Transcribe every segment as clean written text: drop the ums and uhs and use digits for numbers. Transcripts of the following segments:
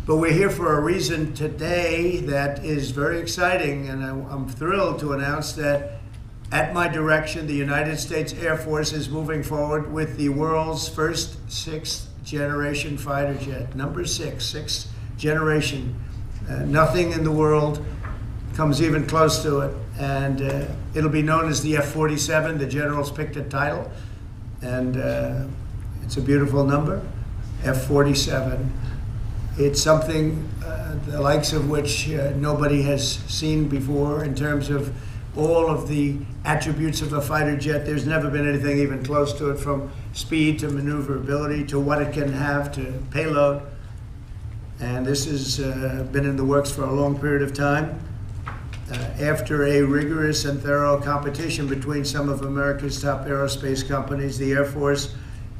But we're here for a reason today that is very exciting, and I'm thrilled to announce that at my direction, the United States Air Force is moving forward with the world's first sixth-generation fighter jet. Number sixth generation. Nothing in the world comes even close to it. And it'll be known as the F-47. The generals picked a title, and it's a beautiful number, F-47. It's something the likes of which nobody has seen before in terms of all of the attributes of a fighter jet. There's never been anything even close to it, from speed to maneuverability to what it can have to payload. And this has been in the works for a long period of time. After a rigorous and thorough competition between some of America's top aerospace companies, the Air Force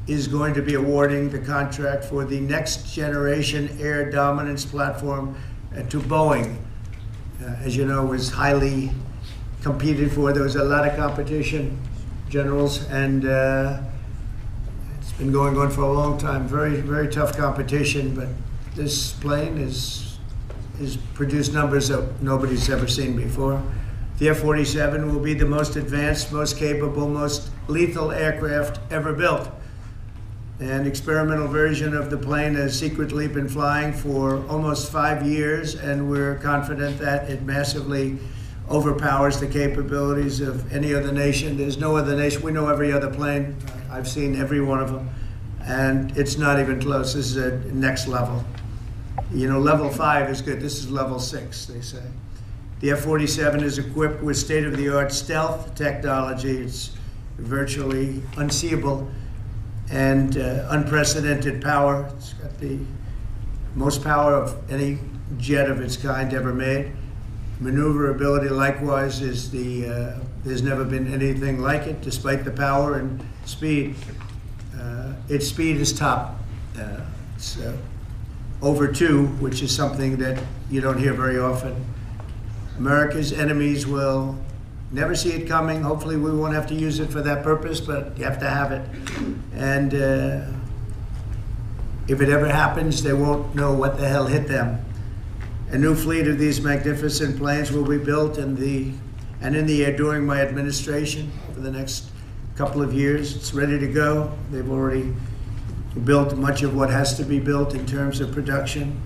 is going to be awarding the contract for the next generation air dominance platform to Boeing. As you know, it was highly competed for. There was a lot of competition, generals, and it's been going on for a long time. Very, very tough competition, but this plane is produced numbers that nobody's ever seen before. The F-47 will be the most advanced, most capable, most lethal aircraft ever built. An experimental version of the plane has secretly been flying for almost 5 years, and we're confident that it massively overpowers the capabilities of any other nation. There's no other nation. We know every other plane. I've seen every one of them, and it's not even close. This is a next level. You know, level 5 is good. This is level 6, they say. The F-47 is equipped with state-of-the-art stealth technology. It's virtually unseeable and unprecedented power. It's got the most power of any jet of its kind ever made. Maneuverability, likewise, is there's never been anything like it, despite the power and speed. Its speed is top. It's over 2, which is something that you don't hear very often. America's enemies will never see it coming. Hopefully we won't have to use it for that purpose, but you have to have it. And if it ever happens, they won't know what the hell hit them. A new fleet of these magnificent planes will be built in the air during my administration over the next couple of years. It's ready to go. They've already built much of what has to be built in terms of production,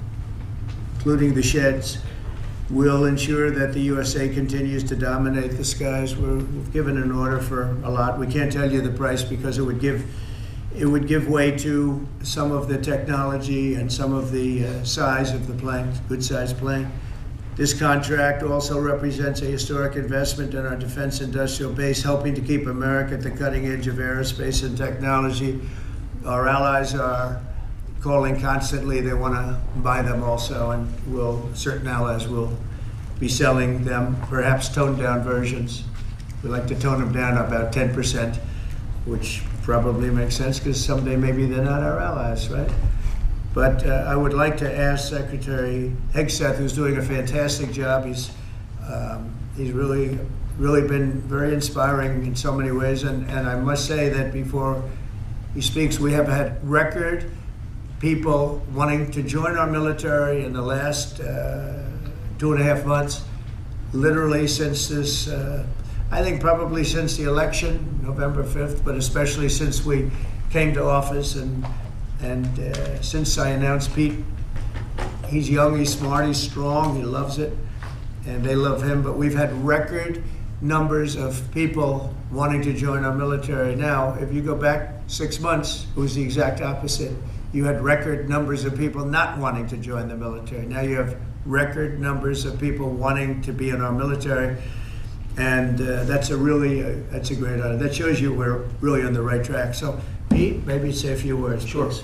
including the sheds. We'll ensure that the USA continues to dominate the skies. We've given an order for a lot. We can't tell you the price because it would give way to some of the technology and some of the size of the plane, good-sized plane. This contract also represents a historic investment in our defense industrial base, helping to keep America at the cutting edge of aerospace and technology. Our allies are calling constantly. They want to buy them also, and certain allies will be selling them, perhaps toned-down versions. We like to tone them down about 10%, which probably makes sense because someday maybe they're not our allies, right? But I would like to ask Secretary Hegseth, who's doing a fantastic job. He's really been very inspiring in so many ways, and I must say that before he speaks, we have had record people wanting to join our military in the last 2.5 months, literally since this, I think probably since the election, November 5th, but especially since we came to office and since I announced Pete. He's young, he's smart, he's strong, he loves it, and they love him, but we've had record numbers of people wanting to join our military. Now, if you go back 6 months, it was the exact opposite. You had record numbers of people not wanting to join the military. Now you have record numbers of people wanting to be in our military, and that's a great honor. That shows you we're really on the right track. So, Pete, maybe say a few words. Sure. Please.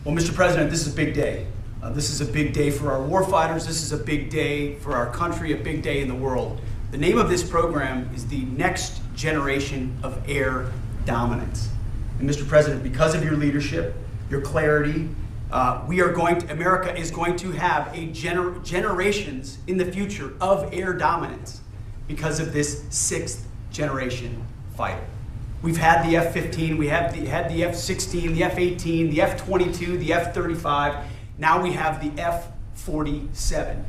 Well, Mr. President, this is a big day. This is a big day for our warfighters. This is a big day for our country, a big day in the world. The name of this program is the Next Generation of Air Dominance. And Mr. President, because of your leadership, your clarity, America is going to have generations in the future of air dominance because of this 6th generation fighter. We've had the F-15, we had the F-16, the F-18, the F-22, the F-35. Now we have the F-47,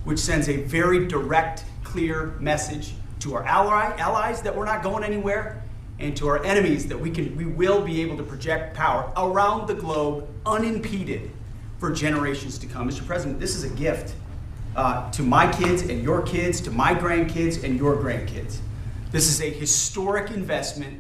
which sends a very direct, clear message to our allies that we're not going anywhere, and to our enemies that we will be able to project power around the globe unimpeded for generations to come. Mr. President, this is a gift to my kids and your kids, to my grandkids and your grandkids. This is a historic investment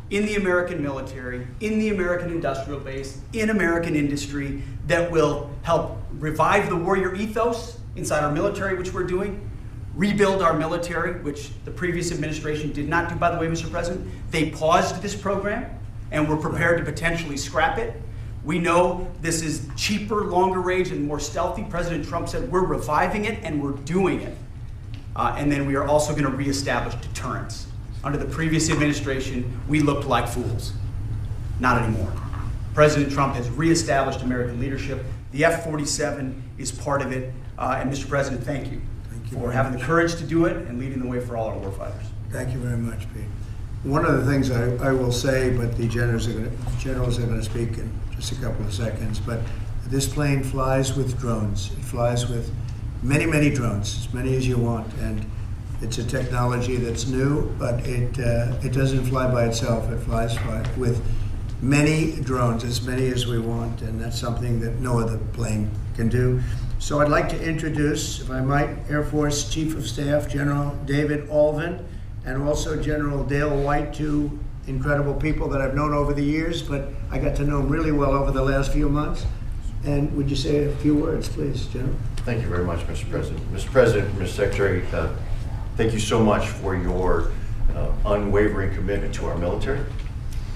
in the American military, in the American industrial base, in American industry that will help revive the warrior ethos inside our military, which we're doing, rebuild our military, which the previous administration did not do, by the way, Mr. President. They paused this program and were prepared to potentially scrap it. We know this is cheaper, longer range, and more stealthy. President Trump said we're reviving it and we're doing it. And then we are also going to reestablish deterrence. Under the previous administration, we looked like fools. Not anymore. President Trump has reestablished American leadership. The F-47 is part of it. And Mr. President, thank you for having the courage to do it and leading the way for all our warfighters. Thank you very much, Pete. One of the things I will say, but the generals are going to speak in just a couple of seconds, but this plane flies with drones. It flies with many, many drones, as many as you want, and it's a technology that's new, but it doesn't fly by itself. It flies with many drones, as many as we want, and that's something that no other plane can do. So I'd like to introduce, if I might, Air Force Chief of Staff General David Alvin, and also General Dale White, two incredible people that I've known over the years, but I got to know them really well over the last few months. And would you say a few words, please, General? Thank you very much, Mr. President. Mr. President, Mr. Secretary, thank you so much for your unwavering commitment to our military.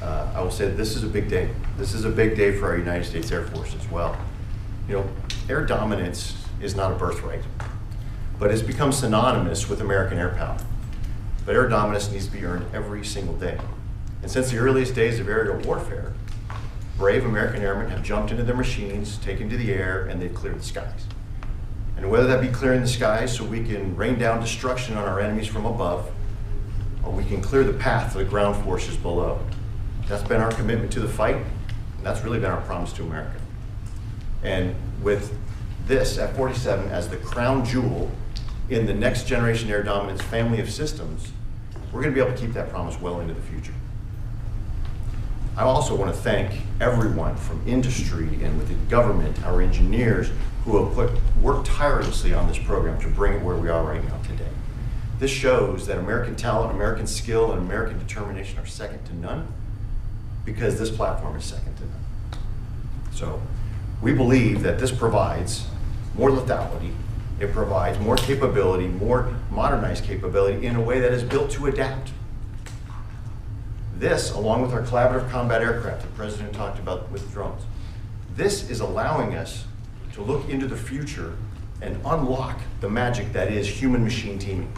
I will say this is a big day. This is a big day for our United States Air Force as well. You know, air dominance is not a birthright, but it's become synonymous with American air power. But air dominance needs to be earned every single day. And since the earliest days of aerial warfare, brave American airmen have jumped into their machines, taken to the air, and they've cleared the skies. And whether that be clearing the skies so we can rain down destruction on our enemies from above, or we can clear the path for the ground forces below, that's been our commitment to the fight, and that's really been our promise to America. And with this F-47 as the crown jewel in the next generation air dominance family of systems, we're going to be able to keep that promise well into the future. I also want to thank everyone from industry and with the government, our engineers, who have worked tirelessly on this program to bring it where we are right now today. This shows that American talent, American skill, and American determination are second to none, because this platform is second to none. So we believe that this provides more lethality, it provides more capability, more modernized capability in a way that is built to adapt. This, along with our collaborative combat aircraft the President talked about with drones, this is allowing us to look into the future and unlock the magic that is human-machine teaming.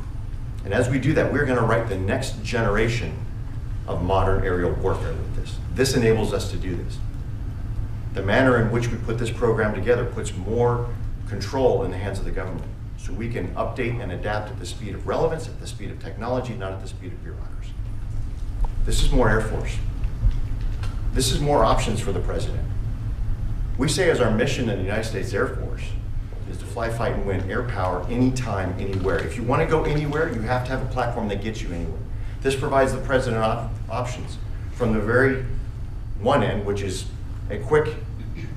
And as we do that, we're going to write the next generation of modern aerial warfare with this. This enables us to do this. The manner in which we put this program together puts more control in the hands of the government, so we can update and adapt at the speed of relevance, at the speed of technology, not at the speed of bureaucracy. This is more Air Force. This is more options for the President. We say as our mission in the United States Air Force is to fly, fight, and win air power anytime, anywhere. If you want to go anywhere, you have to have a platform that gets you anywhere. This provides the President options from the very one end, which is a quick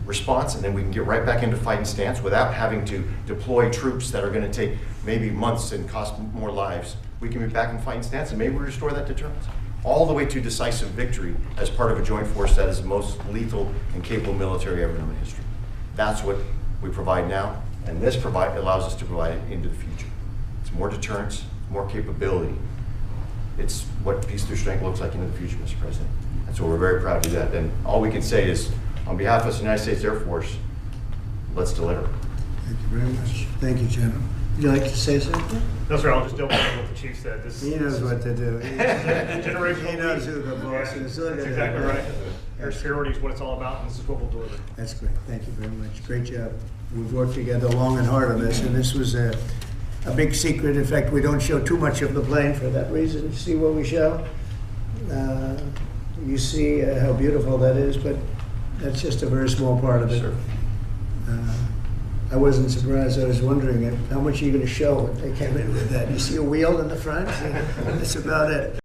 response, and then we can get right back into fighting stance without having to deploy troops that are going to take maybe months and cost more lives. We can be back in fighting stance and maybe we restore that deterrence. All the way to decisive victory as part of a joint force that is the most lethal and capable military ever known in history. That's what we provide now, and this allows us to provide it into the future. It's more deterrence, more capability. It's what peace through strength looks like into the future, Mr. President. And so we're very proud to do that. And all we can say is, on behalf of the United States Air Force, let's deliver. Thank you very much. Thank you, General. Would you like to say something? No, sir, I'll just double on what the chief said. He knows what to do. He knows who the boss is. That's exactly right. Air superiority is what it's all about, and this is what we'll deliver. That's great. Thank you very much. Great job. We've worked together long and hard on this, and this was a big secret. In fact, we don't show too much of the plane for that reason. You see what we show? You see how beautiful that is, but that's just a very small part of it. Sure. I wasn't surprised. I was wondering how much are you going to show when they came in with that. You see a wheel in the front? That's about it.